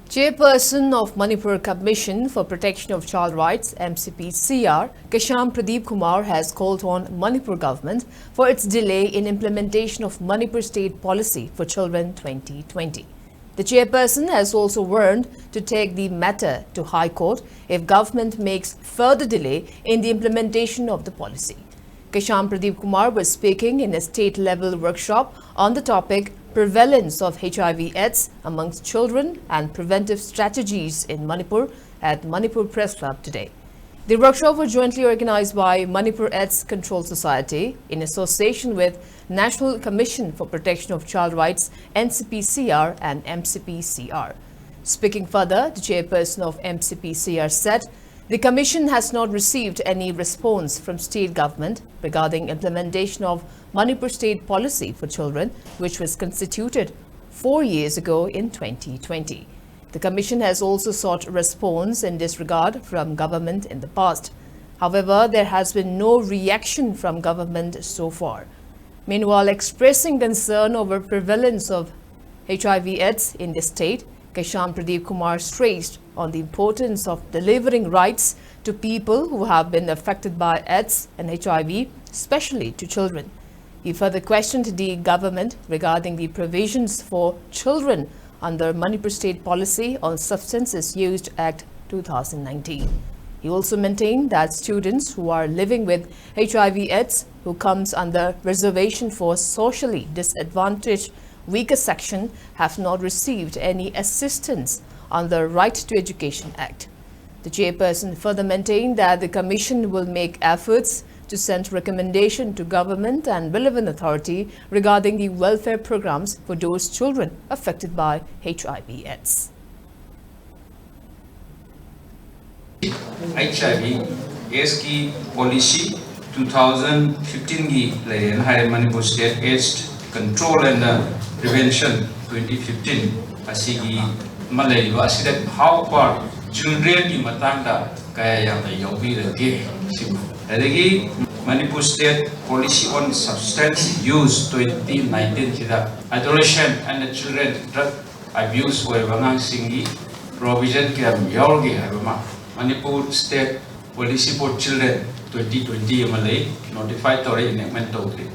Chairperson of Manipur Commission for Protection of Child Rights, Mcpcr, Kasham Pradeep Kumar has called on Manipur government for its delay in implementation of Manipur State Policy for Children 2020. The chairperson has also warned to take the matter to High Court if government makes further delay in the implementation of the policy. Kasham Pradeep Kumar was speaking in a state-level workshop on the topic Prevalence of HIV/AIDS amongst children and preventive strategies in Manipur at Manipur Press Club today. The workshop was jointly organized by Manipur AIDS Control Society in association with National Commission for Protection of Child Rights (NCPCR) and Mcpcr. Speaking further, the chairperson of Mcpcr said the Commission has not received any response from state government regarding implementation of Manipur State Policy for Children, which was constituted 4 years ago in 2020. The Commission has also sought response in this regard from government in the past. However, there has been no reaction from government so far. Meanwhile, expressing concern over prevalence of HIV/AIDS in the state, Kasham Pradeep Kumar stressed on the importance of delivering rights to people who have been affected by AIDS and HIV, especially to children. He further questioned the government regarding the provisions for children under Manipur State Policy on Substances Used Act 2019. He also maintained that students who are living with HIV/AIDS who comes under reservation for socially disadvantaged weaker section have not received any assistance under Right to Education Act. The chairperson further maintained that the Commission will make efforts to send recommendation to government and relevant authority regarding the welfare programs for those children affected by HIV/AIDS. HIV/AIDS की policy 2015 की लेन है Manipur State AIDS Control and Prevention 2015 asigi malay ba asida how far children ki matangda kaya yang da yobi lagi adagi Manipur State Policy on Substance Use 2019 sida adolescent and children drug abuse or bangang singi provision ki yorgi habama Manipur State Policy for Children 2020 malay notified tori enactment tawri